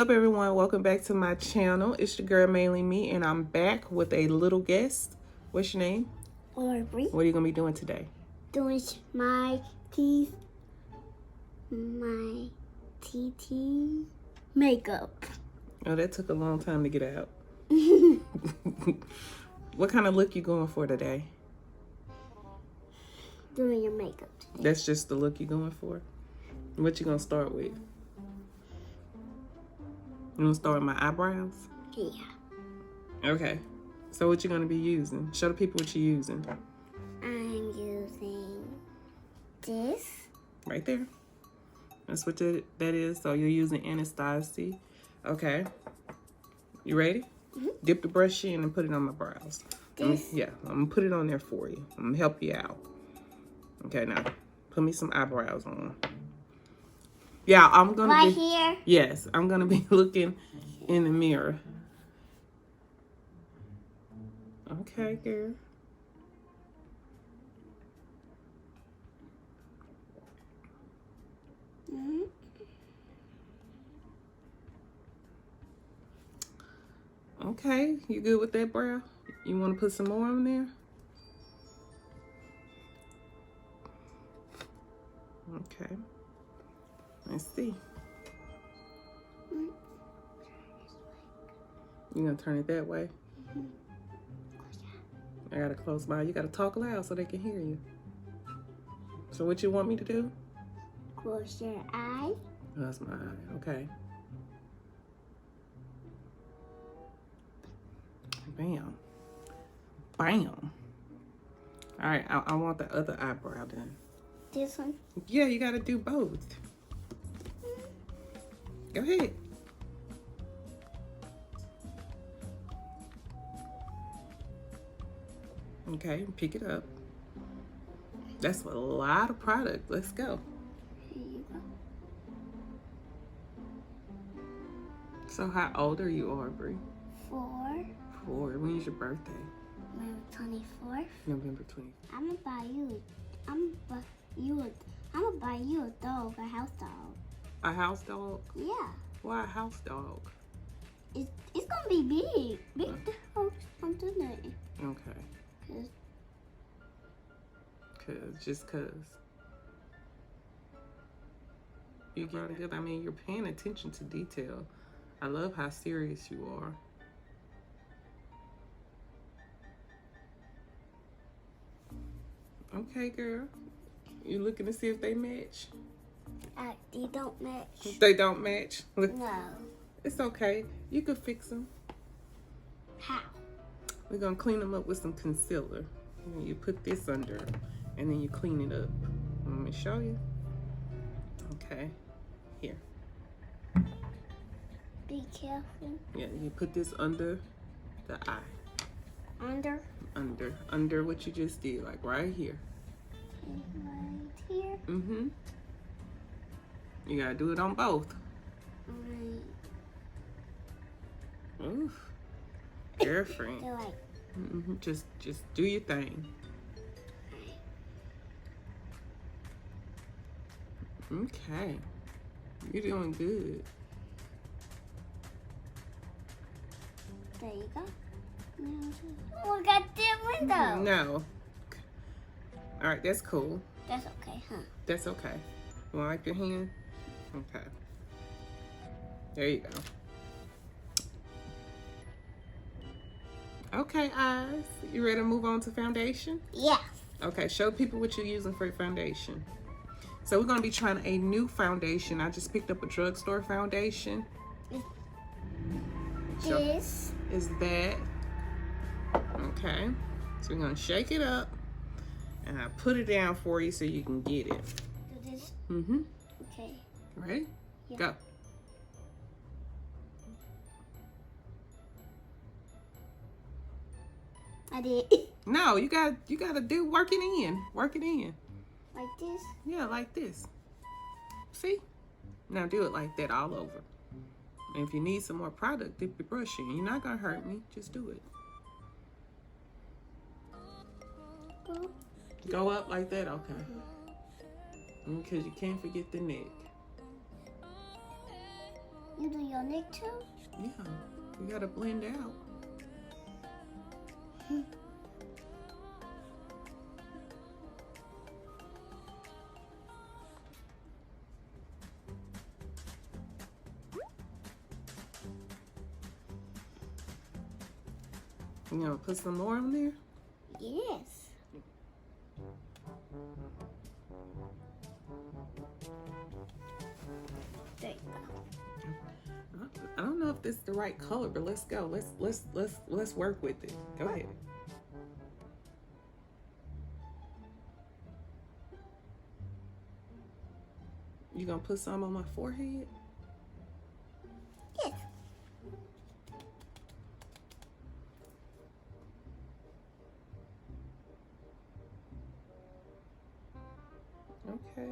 What's up, everyone? Welcome back to my channel. It's your girl Mainelyme, and I'm back with a little guest. What's your name? Aubrey. What are you gonna be doing today? Doing my teeth, makeup. Oh, that took a long time to get out. What kind of look you going for today? Doing your makeup today. That's just the look you going for? What you gonna start with? You gonna start with my eyebrows? Yeah. Okay. So what you gonna be using? Show the people what you're using. I'm using this. Right there. That's what that is. So you're using Anastasia. Okay. You ready? Mm-hmm. Dip the brush in and put it on my brows. Yeah, I'm gonna put it on there for you. I'm gonna help you out. Okay, now put me some eyebrows on. Yeah, I'm gonna right here. Yes, I'm gonna be looking in the mirror. Okay, girl. Mm-hmm. Okay, you good with that brow? You want to put some more on there? Okay. Let's see. You gonna turn it that way? Mm-hmm. I gotta close my. You gotta talk loud so they can hear you. So what you want me to do? Close your eye. That's my eye. Okay. Bam. Bam. All right. I want the other eyebrow done. This one. Yeah, you gotta do both. Go ahead. Okay, pick it up. That's a lot of product. Let's go. Here you go. So how old are you, Aubrey? 4. 4. When's your birthday? November 24th. November 20th. I'm gonna buy you a dog, a house dog. A house dog? Yeah. Why a house dog? It's gonna be big. Big dogs don't do nothing. Okay. Just cause. You got it. I mean, you're paying attention to detail. I love how serious you are. Okay, girl. You looking to see if they match? They don't match. They don't match? Look, No. it's okay. You can fix them. How? We're gonna clean them up with some concealer. And you put this under, and then you clean it up. Let me show you. Okay, here. Be careful. Yeah, you put this under the eye. Under what you just did, like right here. Right here. Mm-hmm. You gotta do it on both. Right. Oof. Girlfriend. They're like. Mm-hmm. Just do your thing. Okay. You're doing good. There you go. Oh, we got different though. No. All right, that's cool. That's okay, huh? That's okay. You want to wipe your hand? Okay. There you go. Okay, eyes. You ready to move on to foundation? Yeah. Okay, show people what you're using for your foundation. So we're going to be trying a new foundation. I just picked up a drugstore foundation. This is that. Okay. So we're going to shake it up. And I put it down for you so you can get it. Do this. Mm-hmm. Okay. Ready? Yeah. Go. I did. No, you gotta work it in. Work it in. Like this? Yeah, like this. See? Now do it like that all over. And if you need some more product, dip your brush in. You're not gonna hurt me. Just do it. Go up like that? Okay. Because you can't forget the neck. You do your neck too? Yeah, you gotta blend out. You gonna put some more on there? Yes. There you go. I don't know if this is the right color, but let's go. Let's work with it. Go ahead. You gonna put some on my forehead? Yes. Okay.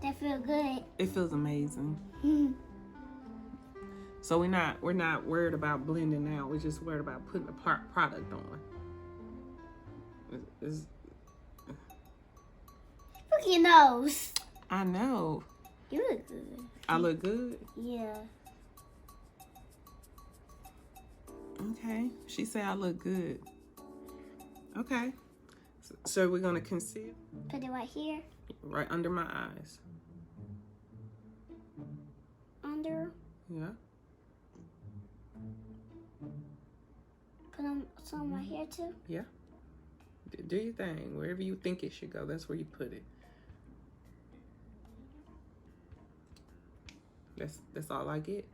That feel good. It feels amazing. So we're not worried about blending out. We're just worried about putting the product on. Look at your nose. I know. You look good. I look good. Yeah. Okay. She said I look good. Okay. So we're gonna conceal Put it right here. right under my eyes. Under. Yeah. Put some right here too. Yeah. Do your thing. Wherever you think it should go, that's where you put it. That's all I get.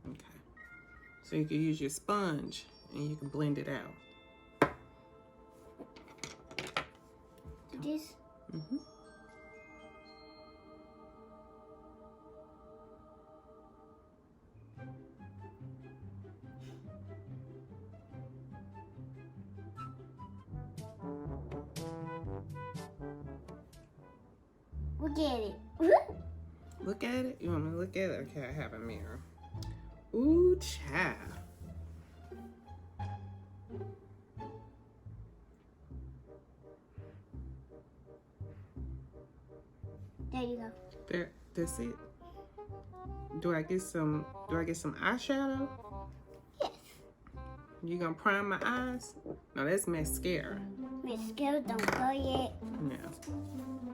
Okay. So you can use your sponge and you can blend it out. This. Mm-hmm. Look at it. Look at it? You want me to look at it? Okay, I have a mirror. Ooh, child. There you go. That's it. Do I get some eyeshadow? Yes. You gonna prime my eyes? No, that's mascara. Mascara don't go yet. Yeah.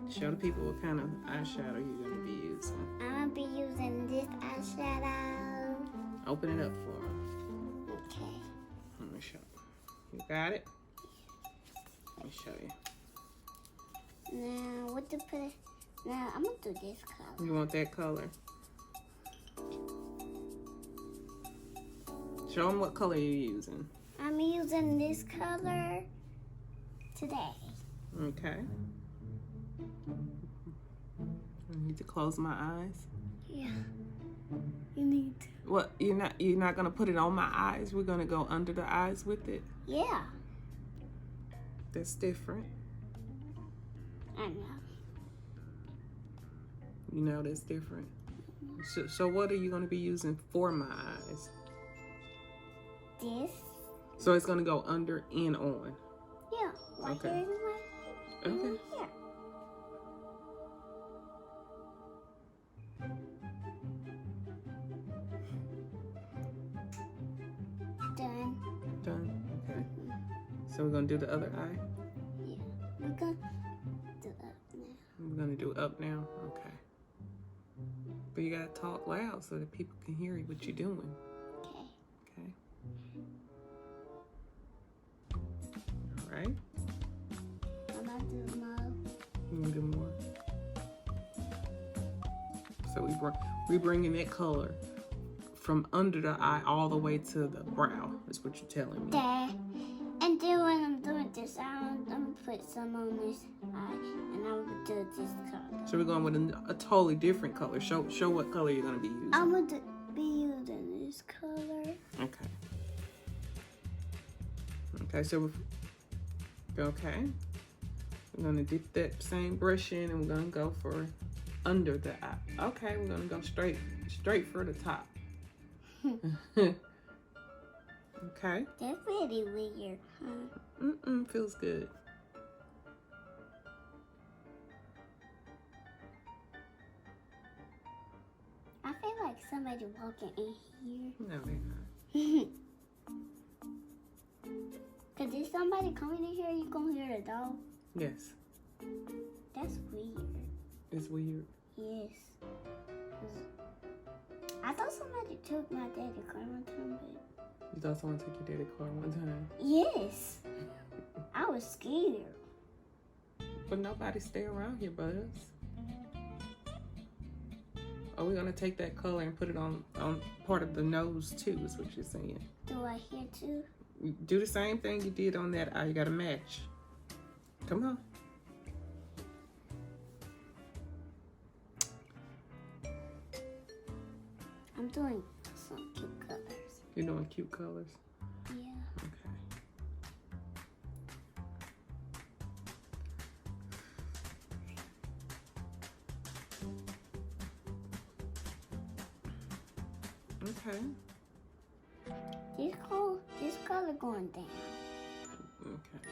Show the people what kind of eyeshadow you're gonna be using. I'm gonna be using this eyeshadow. Open it up for them. Okay. Let me show you. You got it? Let me show you. Now, what to put? Now, I'm gonna do this color. You want that color? Show them what color you're using. I'm using this color today. Okay. I need to close my eyes. Yeah. You need to. What? You're not gonna put it on my eyes? We're gonna go under the eyes with it? Yeah. That's different. I know. You know that's different. So what are you gonna be using for my eyes? This. So it's gonna go under and on. Yeah. Right Okay. here and Okay. here. Done. Done. Okay. So we're gonna do the other eye. Yeah. We're gonna do up now. We're gonna do up now. Okay. But you gotta talk loud so that people can hear what you're doing. Okay. Okay. All right. I'm gonna do more. You can do more. So we bringing that color from under the eye all the way to the brow. Is what you're telling me. There. And then when I'm doing this, I'm gonna put some on this eye, and I'm gonna do this color. So we're going with a totally different color. Show what color you're gonna be using. I'm gonna be using this color. Okay. Okay. So okay. We're gonna dip that same brush in, and we're gonna go for under the eye. Okay. We're gonna go straight for the top. Okay. That's really weird, huh? Feels good. I feel like somebody walking in here. No, they're not. Cause if somebody coming in here, you gonna hear a dog. Yes. That's weird. It's weird. Yes. I thought somebody took my daddy's car one time, but You thought someone took your daddy's car one time? yes. I was scared. But nobody stay around here but us. Are we gonna take that color and put it on part of the nose too, is what you're saying? Do I hear too? Do the same thing you did on that eye. You gotta match. Come on. I'm doing some cute colors. You're doing cute colors? Yeah. Okay. Okay. This color going down. Okay.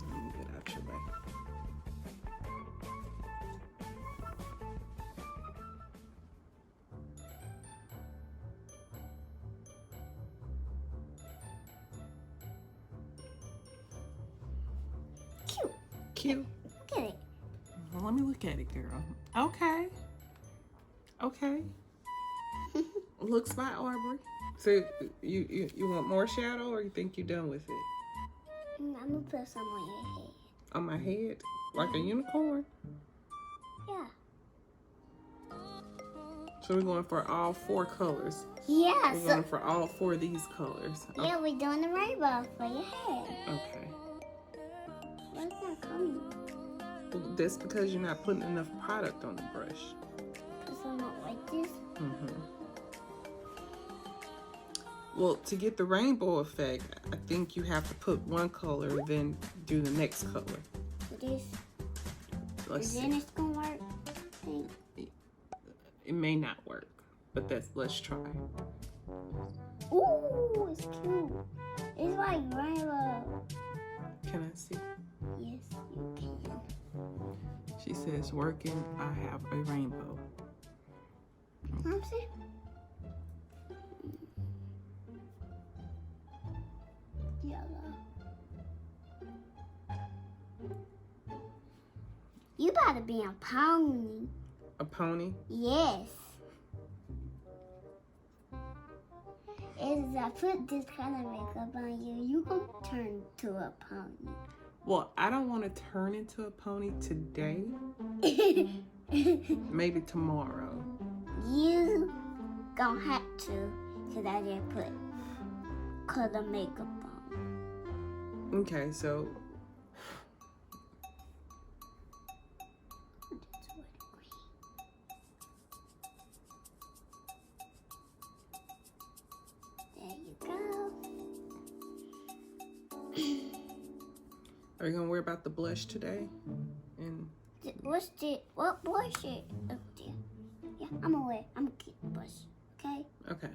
Let me get out your way. Cute. Cute. Look at it. Well, let me look at it, girl. Okay. Okay. Looks fine, Aubrey. So you want more shadow, or you think you're done with it? I'm gonna put some on your head. On my head? Like a unicorn? Yeah. So we're going for all 4 colors. Yeah. We're going for all 4 of these colors. Yeah, we're doing the rainbow for your head. Okay. Why it's not coming? Well, that's because you're not putting enough product on the brush. Put some up like this. Well, to get the rainbow effect, I think you have to put one color, then do the next color. This. Let's And then see. it's gonna work. I think. It may not work, but let's try. Ooh, it's cute. It's like rainbow. Can I see? Yes, you can. She says, working, I have a rainbow. Let me see. Yellow. You about to be a pony. A pony? Yes. As I put this kind of makeup on you, you gonna turn to a pony. Well, I don't want to turn into a pony today. Maybe tomorrow. You gonna have to, cause I didn't put color makeup on. Okay, so There you go. are you gonna worry about the blush today? And What blush it up there? Yeah, I'm gonna keep the blush, okay? okay.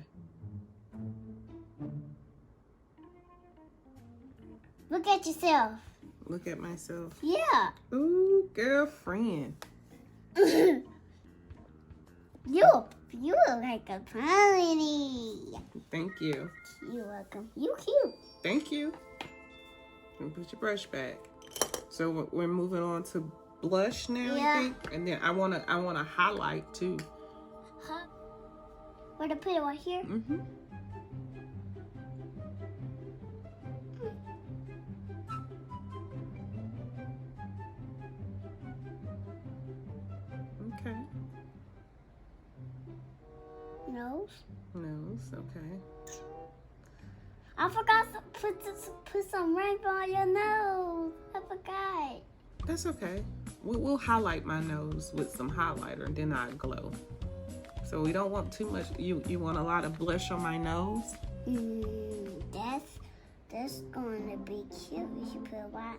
Look at yourself. Look at myself. Yeah. Ooh, girlfriend. You look like a pony. Thank you. You're welcome. You cute. Thank you. And put your brush back. So we're moving on to blush now, Yeah. I think, and then I wanna highlight too. Huh? Where to put it right here? Mm-hmm. Okay. Nose. Nose. Okay. I forgot to put some rainbow on your nose. I forgot. That's okay. We'll highlight my nose with some highlighter, and then I glow. So we don't want too much. You want a lot of blush on my nose? That's going to be cute. We should put a lot.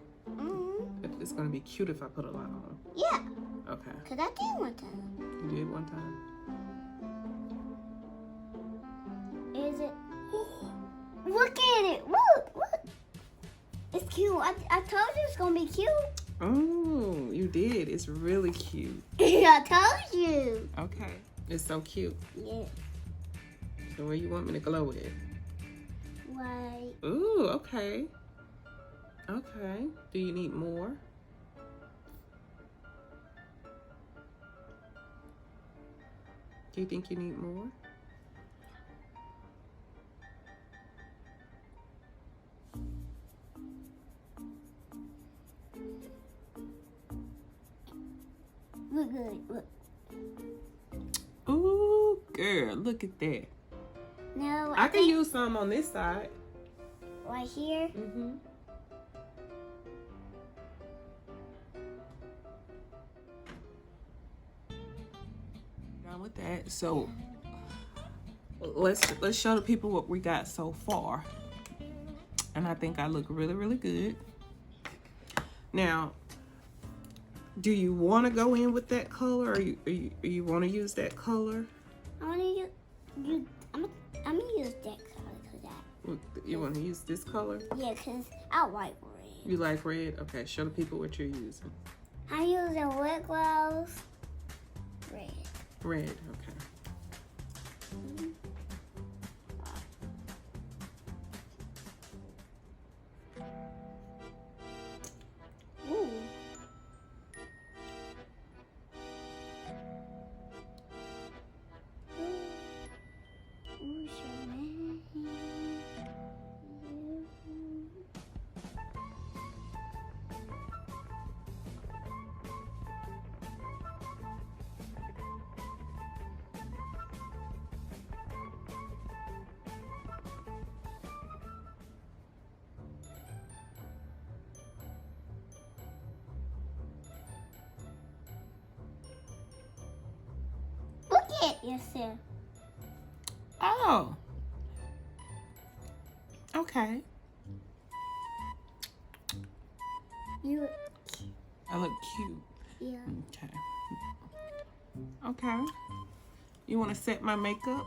It's going to be cute if I put a lot on. Yeah. Okay. Because I did one time. You did one time. Is it? Look at it. Look. It's cute. I told you it's going to be cute. Oh, you did. It's really cute. I told you. Okay. It's so cute. Yeah. So where you want me to glow it? Right. Ooh, okay. Okay. Do you need more? Do you think you need more? Look good. Look. Ooh, girl, look at that. No, I can use some on this side. Right here. Mm-hmm. Done with that. So let's show the people what we got so far. And I think I look really, really good. Now, do you want to go in with that color, or you want to use that color? I want to use. I'm gonna use that color because You want to use this color? Yeah, because I like red. You like red? Okay, show the people what you're using. I'm using lip gloss. Red. Red, okay. Ooh. Look at yourself. Oh. Okay. You. I look cute. Yeah. Okay. You want to set my makeup?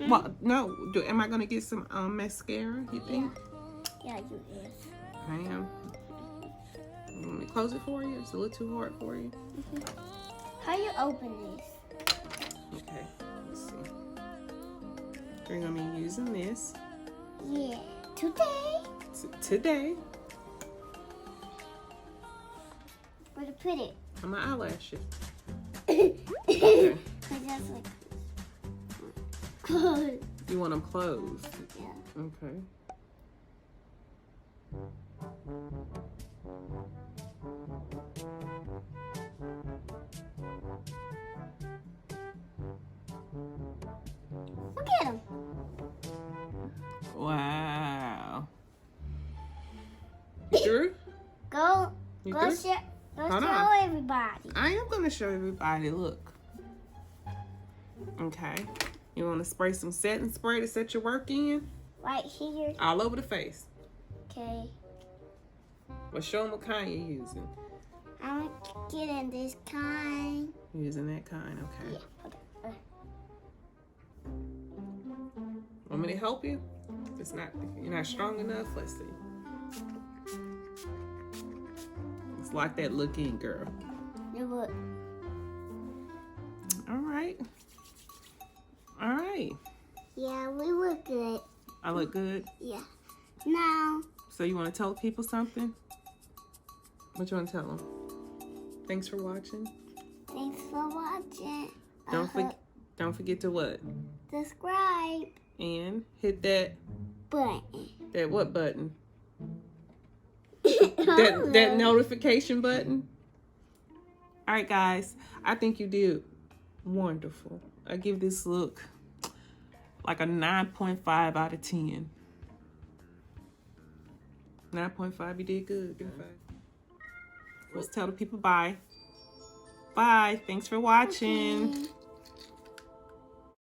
Well, no. Am I going to get some mascara, you think? Yeah, you is. I am. You want me to close it for you? It's a little too hard for you. How you open this? Okay. Let's see. We're going to be using this. Yeah. Today. Today. Where to put it? On my eyelashes. Okay. Okay. That's like close. You want them closed? Yeah. Okay. Look at him. Wow. You through? Go You show Hold on. everybody. I am going to show everybody. Look. Okay. You want to spray some setting spray to set your work in? Right here. All over the face. Okay. Well, show them what kind you're using. I'm getting this kind. You're using that kind. Okay. Yeah. Okay. Want me to help you? If you're not strong enough, let's see. It's like that look in, girl. You look. All right. All right. Yeah, we look good. I look good? Yeah. Now. So you want to tell people something? What you want to tell them? Thanks for watching. Thanks for watching. Don't forget to what? Subscribe. And hit that Button. That what button? that notification button. All right, guys. I think you did wonderful. I give this look like a 9.5 out of 10. 9.5. You did good. Good. Let's tell the people bye. Bye. Thanks for watching.